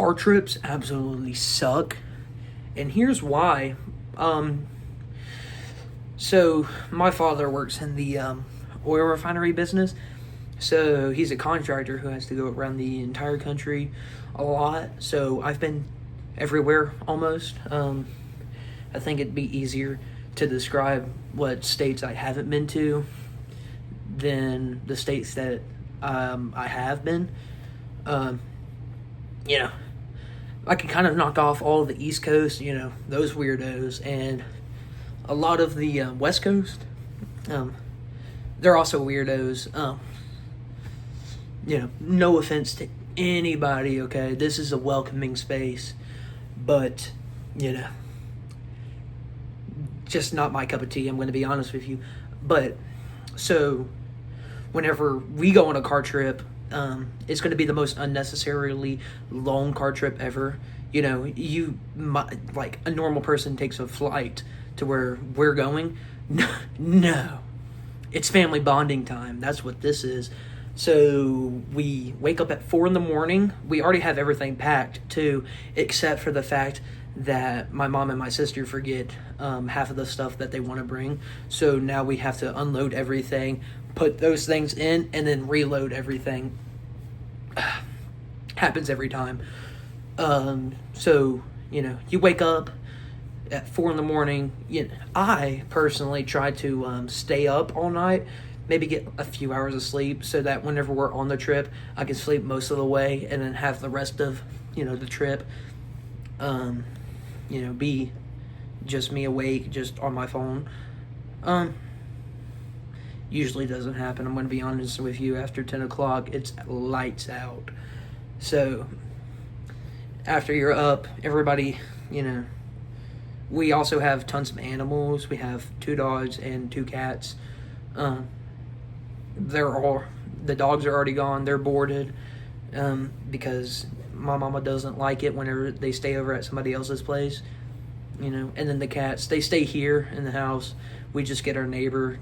car trips absolutely suck, and here's why. So my father works in the oil refinery business, so he's a contractor who has to go around the entire country a lot. So I've been everywhere almost. I think it'd be easier to describe what states I haven't been to than the states that I have been. You know, I can kind of knock off all of the East Coast, those weirdos, and a lot of the West Coast. They're also weirdos. No offense to anybody, okay? This is a welcoming space, but, just not my cup of tea, I'm going to be honest with you. But, so, whenever we go on a car trip, it's going to be the most unnecessarily long car trip ever. Like a normal person takes a flight to where we're going. No. It's family bonding time. That's what this is. So we wake up at 4 a.m. We already have everything packed too, except for the fact that my mom and my sister forget half of the stuff that they want to bring. So now we have to unload everything, put those things in, and then reload everything. Happens every time. So, you wake up at 4 a.m. I personally try to stay up all night, maybe get a few hours of sleep so that whenever we're on the trip, I can sleep most of the way and then have the rest of, the trip, be just me awake, just on my phone. Usually doesn't happen. I'm going to be honest with you. After 10 o'clock, it's lights out. So, after you're up, everybody, we also have tons of animals. We have 2 dogs and 2 cats. The dogs are already gone. They're boarded because my mama doesn't like it whenever they stay over at somebody else's place. And then the cats, they stay here in the house. We just get our neighbor,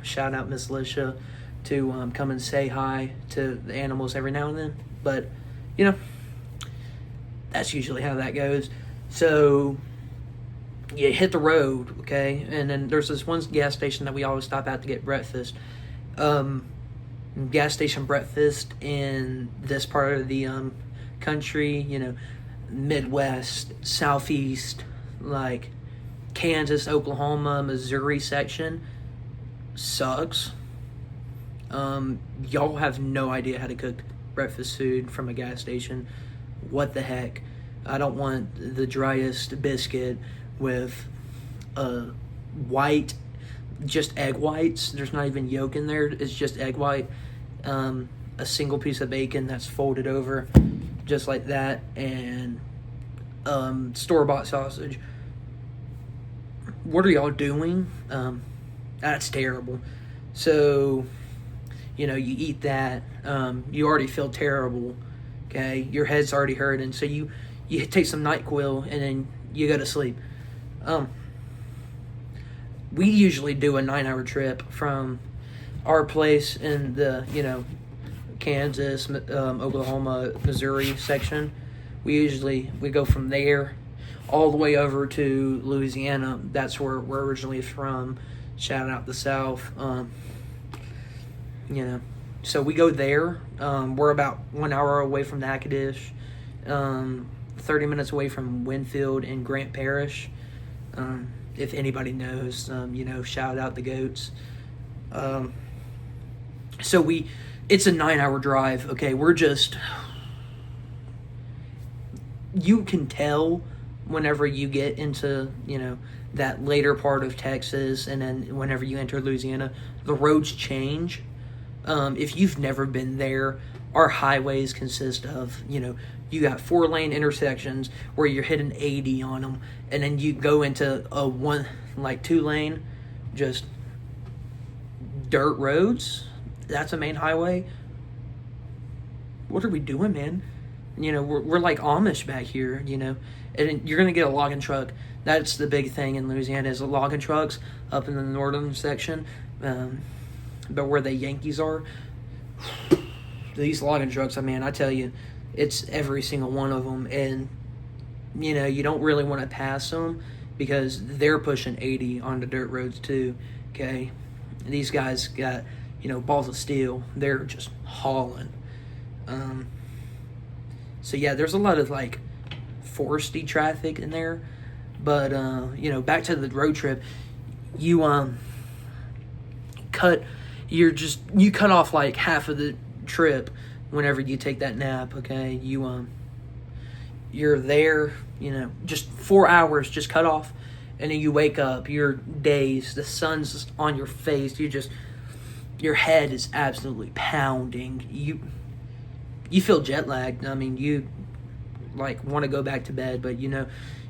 shout out Miss Lisha, to come and say hi to the animals every now and then. But, that's usually how that goes. So, you hit the road, okay? And then there's this one gas station that we always stop at to get breakfast. Gas station breakfast in this part of the country, Midwest, Southeast, like Kansas, Oklahoma, Missouri section, sucks. Y'all have no idea how to cook breakfast food from a gas station. What the heck? I don't want the driest biscuit with white, just egg whites. There's not even yolk in there. It's just egg white. A single piece of bacon that's folded over just like that, and store-bought sausage. What are y'all doing? That's terrible. So, you eat that. You already feel terrible. Okay, your head's already hurting, so you take some NyQuil and then you go to sleep. We usually do a 9-hour trip from our place in the Kansas, Oklahoma, Missouri section. We go from there all the way over to Louisiana. That's where we're originally from. Shout out the South. So we go there. We're about 1 hour away from Natchitoches, 30 minutes away from Winfield and Grant Parish. If anybody knows, shout out the goats. So it's a 9-hour drive. Okay, you can tell whenever you get into, that later part of Texas, and then whenever you enter Louisiana, the roads change. If you've never been there, our highways consist of, you got 4-lane intersections where you're hitting 80 on them, and then you go into a 2-lane, just dirt roads. That's a main highway. What are we doing, man? We're like Amish back here, and you're going to get a logging truck. That's the big thing in Louisiana is the logging trucks up in the northern section. But where the Yankees are, these logging trucks, I tell you, it's every single one of them, and you don't really want to pass them because they're pushing 80 on the dirt roads too. Okay, these guys got balls of steel. They're just hauling. So yeah, there's a lot of like foresty traffic in there, but back to the road trip, you cut off like half of the trip whenever you take that nap. Okay, you're there, just 4 hours just cut off, and then you wake up, you're dazed, the sun's on your face, your head is absolutely pounding, you feel jet lagged. I mean, you like want to go back to bed, but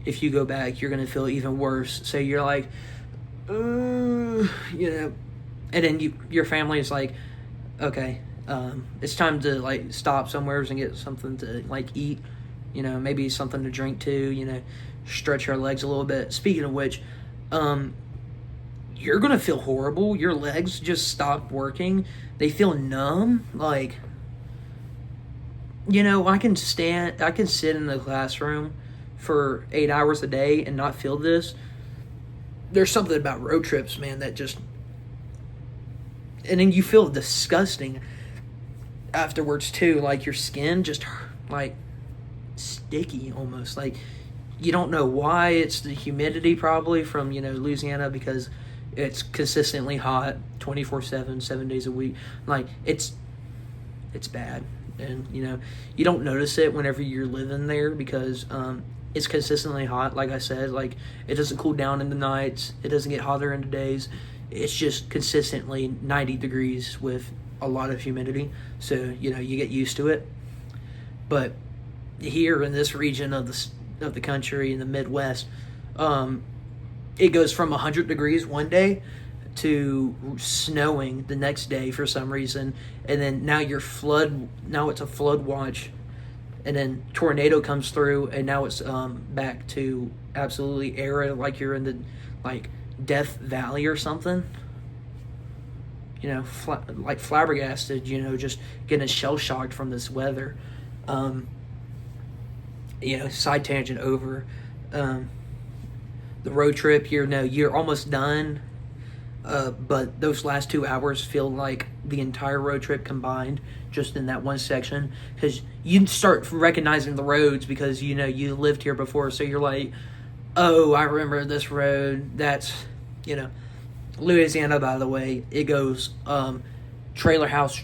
if you go back, you're gonna feel even worse. So you're like, and then your family is like, okay, it's time to like stop somewhere and get something to like eat, maybe something to drink too, stretch your legs a little bit. Speaking of which, you're gonna feel horrible. Your legs just stop working. They feel numb. Like, I can sit in the classroom for 8 hours a day and not feel this. There's something about road trips, man, that just, and then you feel disgusting afterwards too. Like your skin just like sticky almost. Like you don't know why. It's the humidity probably from Louisiana, because it's consistently hot 24/7, 7 days a week. Like it's bad. And you don't notice it whenever you're living there because it's consistently hot. Like I said, like it doesn't cool down in the nights, it doesn't get hotter in the days. It's just consistently 90 degrees with a lot of humidity, so you get used to it. But here in this region of the country, in the Midwest, it goes from 100 degrees one day to snowing the next day for some reason, and then now it's a flood watch, and then tornado comes through, and now it's back to absolutely arid, like you're in the like Death Valley or something. Like flabbergasted, just getting shell shocked from this weather. Side tangent over. The road trip, you're almost done. But those last 2 hours feel like the entire road trip combined, just in that one section, because you start recognizing the roads because you lived here before, so you're like, oh, I remember this road. That's Louisiana, by the way. It goes trailer house,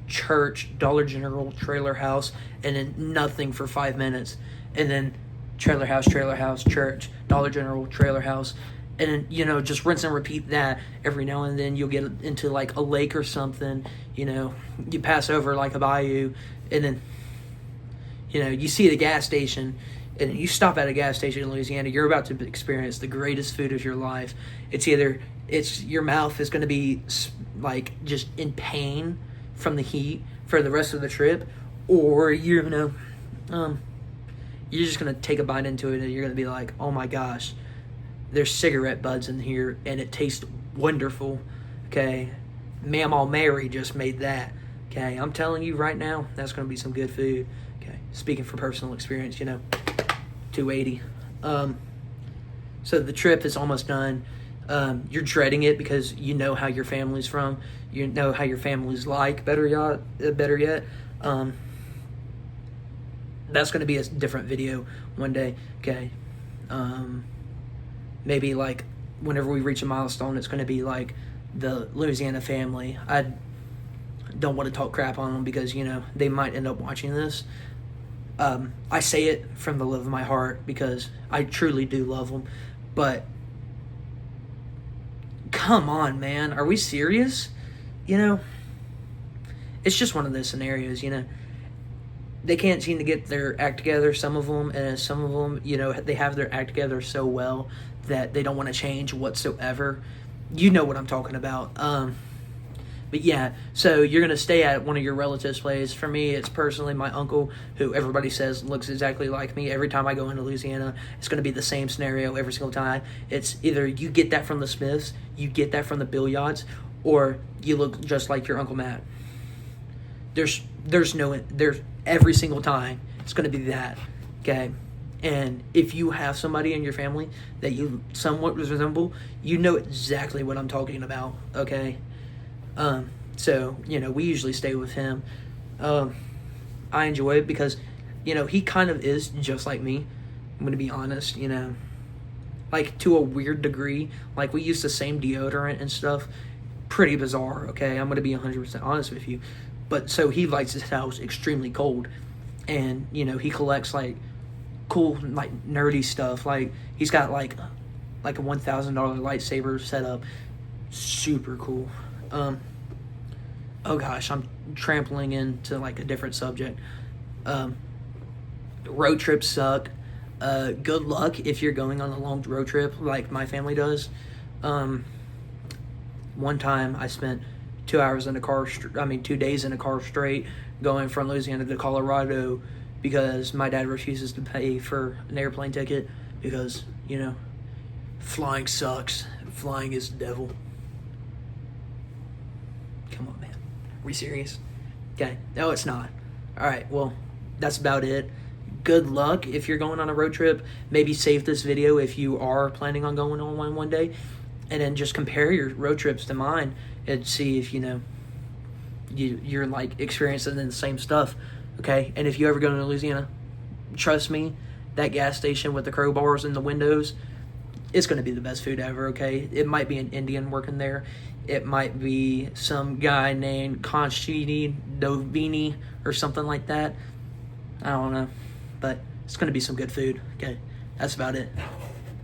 church, Dollar General, trailer house, and then nothing for 5 minutes, and then trailer house, church, Dollar General, trailer house. And then, just rinse and repeat that every now and then. You'll get into like a lake or something, you pass over like a bayou, and then, you see the gas station, and you stop at a gas station in Louisiana. You're about to experience the greatest food of your life. It's your mouth is going to be like just in pain from the heat for the rest of the trip, or you're just going to take a bite into it and you're going to be like, oh my gosh, there's cigarette butts in here, and it tastes wonderful. Okay, Mamaw Mary just made that. Okay, I'm telling you right now, that's going to be some good food. Okay, speaking from personal experience, 280. So the trip is almost done. You're dreading it because you know how your family's from. You know how your family's like. Better yet. That's going to be a different video one day. Okay. Maybe like whenever we reach a milestone, it's going to be like the Louisiana family. I don't want to talk crap on them because, they might end up watching this. I say it from the love of my heart because I truly do love them. But come on, man. Are we serious? It's just one of those scenarios, They can't seem to get their act together, some of them, and some of them, they have their act together so well that they don't want to change whatsoever. You know what I'm talking about. But yeah, so you're going to stay at one of your relatives' place. For me, it's personally my uncle, who everybody says looks exactly like me. Every time I go into Louisiana, it's going to be the same scenario every single time. It's either you get that from the Smiths, you get that from the Billiards, or you look just like your Uncle Matt. every single time. It's going to be that, okay? And if you have somebody in your family that you somewhat resemble, you know exactly what I'm talking about, okay? So, we usually stay with him. I enjoy it because, he kind of is just like me. I'm going to be honest, like to a weird degree. Like, we use the same deodorant and stuff. Pretty bizarre, okay? I'm going to be 100% honest with you. But so he likes his house extremely cold. And, he collects, like, cool, like, nerdy stuff. Like, he's got, like a $1,000 lightsaber set up. Super cool. Oh gosh, I'm trampling into, like, a different subject. Road trips suck. Good luck if you're going on a long road trip like my family does. One time I spent 2 hours in a car, 2 days in a car straight going from Louisiana to Colorado because my dad refuses to pay for an airplane ticket because, flying sucks. Flying is the devil. Come on, man. Are we serious? Okay. No, it's not. All right, well, that's about it. Good luck if you're going on a road trip. Maybe save this video if you are planning on going on one day. And then just compare your road trips to mine and see if, you're, like, experiencing the same stuff, okay? And if you ever go to Louisiana, trust me, that gas station with the crowbars in the windows, it's going to be the best food ever, okay? It might be an Indian working there. It might be some guy named Conchini Dovini or something like that. I don't know. But it's going to be some good food, okay? That's about it.